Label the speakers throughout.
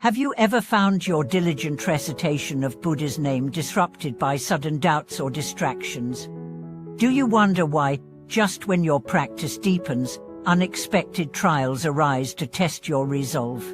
Speaker 1: Have you ever found your diligent recitation of Buddha's name disrupted by sudden doubts or distractions? Do you wonder why, just when your practice deepens, unexpected trials arise to test your resolve?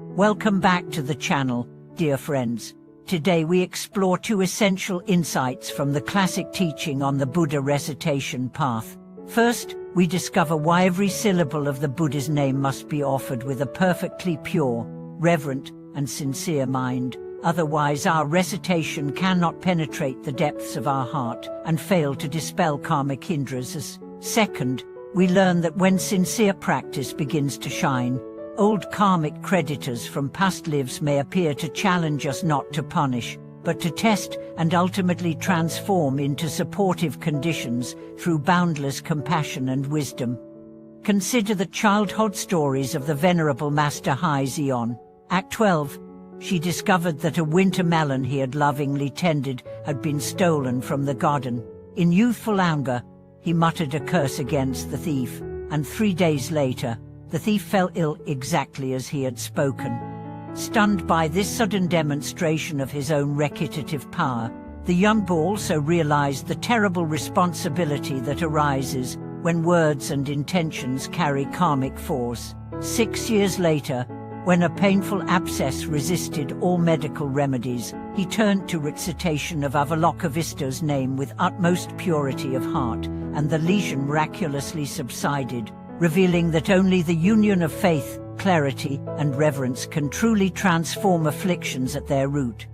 Speaker 1: Welcome back to the channel, dear friends. Today we explore two essential insights from the classic teaching on the Buddha recitation path. First, we discover why every syllable of the Buddha's name must be offered with a perfectly pure, reverent, and sincere mind. Otherwise, our recitation cannot penetrate the depths of our heart and fail to dispel karmic hindrances. Second, we learn that when sincere practice begins to shine, old karmic creditors from past lives may appear to challenge us not to punish, but to test and ultimately transform into supportive conditions through boundless compassion and wisdom. Consider the childhood stories of the Venerable Master Hai Xian. At 12, she discovered that a winter melon he had lovingly tended had been stolen from the garden. In youthful anger, he muttered a curse against the thief, and 3 days later, the thief fell ill exactly as he had spoken. Stunned by this sudden demonstration of his own recitative power, the young boy also realized the terrible responsibility that arises when words and intentions carry karmic force. 6 years later, when a painful abscess resisted all medical remedies, he turned to recitation of Avalokiteshvara's name with utmost purity of heart, and the lesion miraculously subsided, revealing that only the union of faith, clarity, and reverence can truly transform afflictions at their root.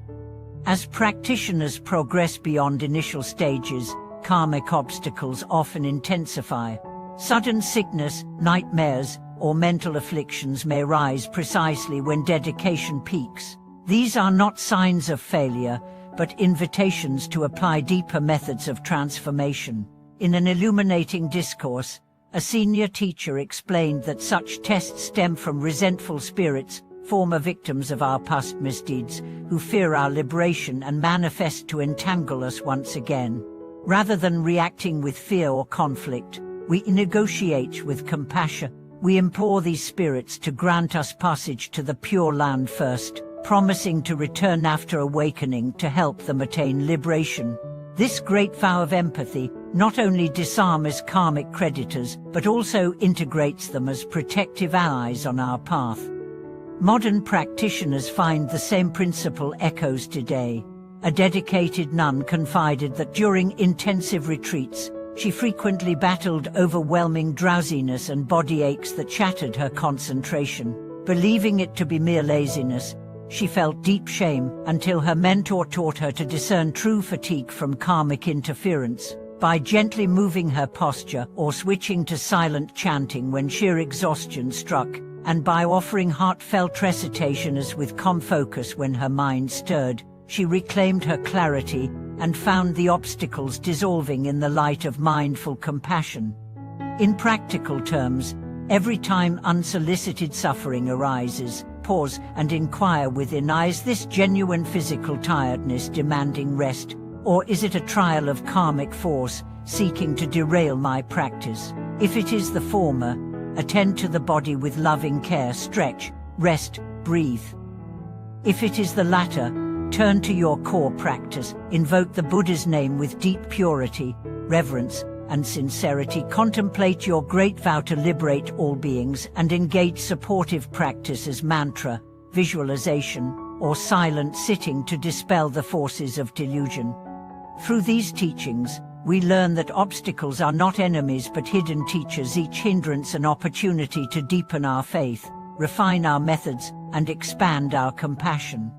Speaker 1: As practitioners progress beyond initial stages, karmic obstacles often intensify. Sudden sickness, nightmares, or mental afflictions may rise precisely when dedication peaks. These are not signs of failure, but invitations to apply deeper methods of transformation. In an illuminating discourse, a senior teacher explained that such tests stem from resentful spirits, former victims of our past misdeeds, who fear our liberation and manifest to entangle us once again. Rather than reacting with fear or conflict, we negotiate with compassion. We implore these spirits to grant us passage to the Pure Land first, promising to return after awakening to help them attain liberation. This great vow of empathy not only disarms karmic creditors, but also integrates them as protective allies on our path. Modern practitioners find the same principle echoes today. A dedicated nun confided that during intensive retreats, she frequently battled overwhelming drowsiness and body aches that shattered her concentration. Believing it to be mere laziness, she felt deep shame until her mentor taught her to discern true fatigue from karmic interference. By gently moving her posture or switching to silent chanting when sheer exhaustion struck, and by offering heartfelt recitation as with calm focus when her mind stirred, she reclaimed her clarity and found the obstacles dissolving in the light of mindful compassion. In practical terms, every time unsolicited suffering arises, pause and inquire within: is this genuine physical tiredness demanding rest, or is it a trial of karmic force seeking to derail my practice? If it is the former, attend to the body with loving care, stretch, rest, breathe. If it is the latter, turn to your core practice, invoke the Buddha's name with deep purity, reverence, and sincerity. Contemplate your great vow to liberate all beings and engage supportive practices, mantra, visualization, or silent sitting to dispel the forces of delusion. Through these teachings, we learn that obstacles are not enemies but hidden teachers, each hindrance an opportunity to deepen our faith, refine our methods, and expand our compassion.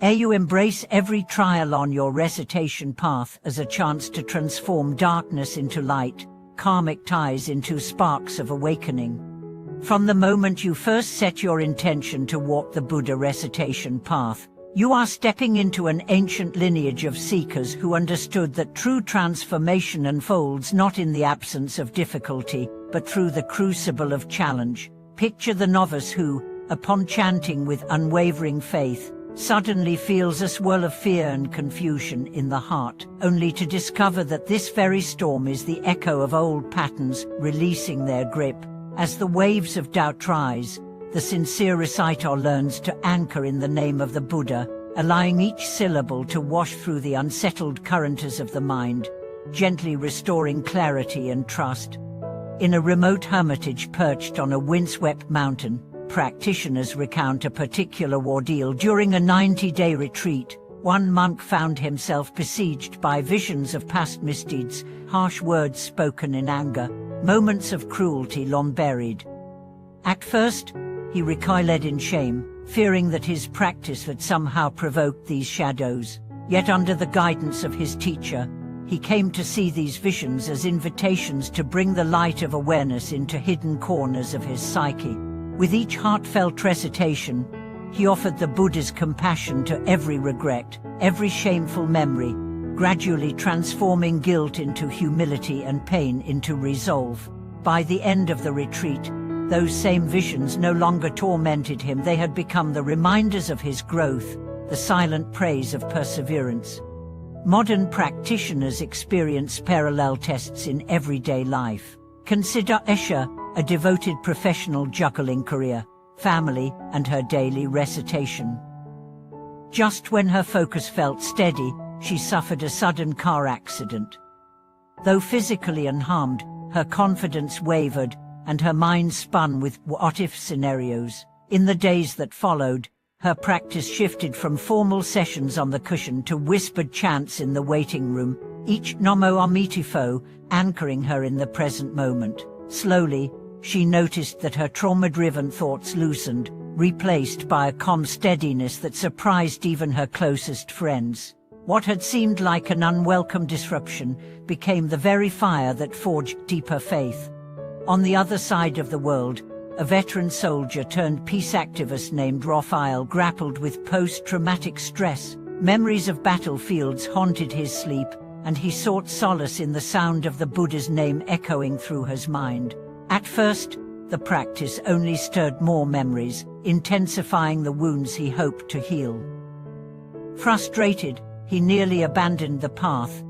Speaker 1: You embrace every trial on your recitation path as a chance to transform darkness into light, karmic ties into sparks of awakening. From the moment you first set your intention to walk the Buddha recitation path, you are stepping into an ancient lineage of seekers who understood that true transformation unfolds not in the absence of difficulty, but through the crucible of challenge. Picture the novice who, upon chanting with unwavering faith, suddenly feels a swirl of fear and confusion in the heart, only to discover that this very storm is the echo of old patterns releasing their grip. As the waves of doubt rise, the sincere reciter learns to anchor in the name of the Buddha, allowing each syllable to wash through the unsettled currents of the mind, gently restoring clarity and trust. In a remote hermitage perched on a windswept mountain, practitioners recount a particular ordeal during a 90-day retreat. One monk found himself besieged by visions of past misdeeds, harsh words spoken in anger, moments of cruelty long buried. At first, he recoiled in shame, fearing that his practice had somehow provoked these shadows. Yet under the guidance of his teacher, he came to see these visions as invitations to bring the light of awareness into hidden corners of his psyche. With each heartfelt recitation, he offered the Buddha's compassion to every regret, every shameful memory, gradually transforming guilt into humility and pain into resolve. By the end of the retreat, those same visions no longer tormented him. They had become the reminders of his growth, the silent praise of perseverance. Modern practitioners experience parallel tests in everyday life. Consider Esha, a devoted professional juggling career, family, and her daily recitation. Just when her focus felt steady, she suffered a sudden car accident. Though physically unharmed, her confidence wavered, and her mind spun with what-if scenarios. In the days that followed, her practice shifted from formal sessions on the cushion to whispered chants in the waiting room, each Namo Amitabha anchoring her in the present moment. Slowly, she noticed that her trauma-driven thoughts loosened, replaced by a calm steadiness that surprised even her closest friends. What had seemed like an unwelcome disruption became the very fire that forged deeper faith. On the other side of the world, a veteran soldier turned peace activist named Raphael grappled with post-traumatic stress. Memories of battlefields haunted his sleep, and he sought solace in the sound of the Buddha's name echoing through his mind. At first, the practice only stirred more memories, intensifying the wounds he hoped to heal. Frustrated, he nearly abandoned the path,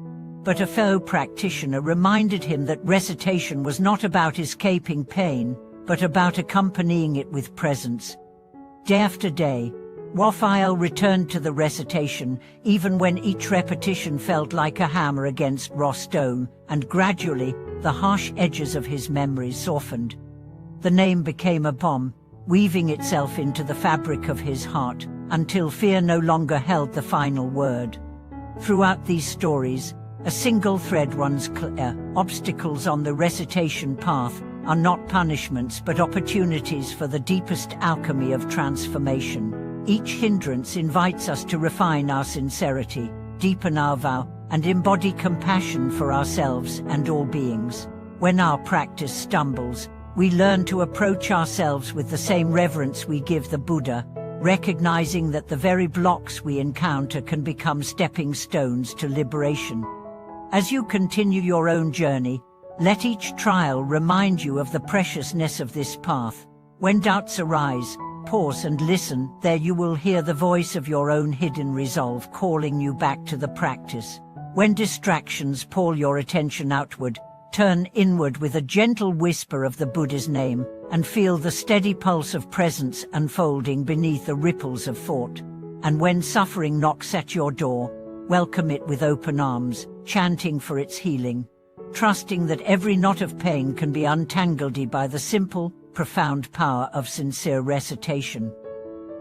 Speaker 1: but a fellow practitioner reminded him that recitation was not about escaping pain, but about accompanying it with presence. Day after day, Raphael returned to the recitation, even when each repetition felt like a hammer against raw stone, and gradually, the harsh edges of his memories softened. The name became a balm, weaving itself into the fabric of his heart, until fear no longer held the final word. Throughout these stories, a single thread runs clear. Obstacles on the recitation path are not punishments but opportunities for the deepest alchemy of transformation. Each hindrance invites us to refine our sincerity, deepen our vow, and embody compassion for ourselves and all beings. When our practice stumbles, we learn to approach ourselves with the same reverence we give the Buddha, recognizing that the very blocks we encounter can become stepping stones to liberation. As you continue your own journey, let each trial remind you of the preciousness of this path. When doubts arise, pause and listen. There you will hear the voice of your own hidden resolve calling you back to the practice. When distractions pull your attention outward, turn inward with a gentle whisper of the Buddha's name, and feel the steady pulse of presence unfolding beneath the ripples of thought. And when suffering knocks at your door, welcome it with open arms, chanting for its healing, trusting that every knot of pain can be untangled by the simple, profound power of sincere recitation.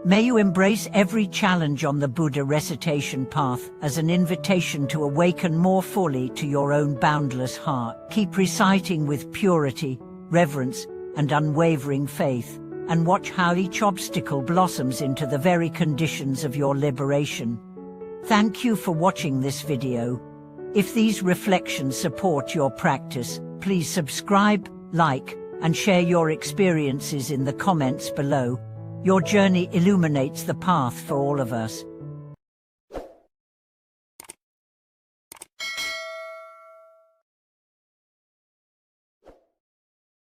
Speaker 1: May you embrace every challenge on the Buddha recitation path as an invitation to awaken more fully to your own boundless heart. Keep reciting with purity, reverence, and unwavering faith, and watch how each obstacle blossoms into the very conditions of your liberation. Thank you for watching this video. If these reflections support your practice, please subscribe, like, and share your experiences in the comments below. Your journey illuminates the path for all of us.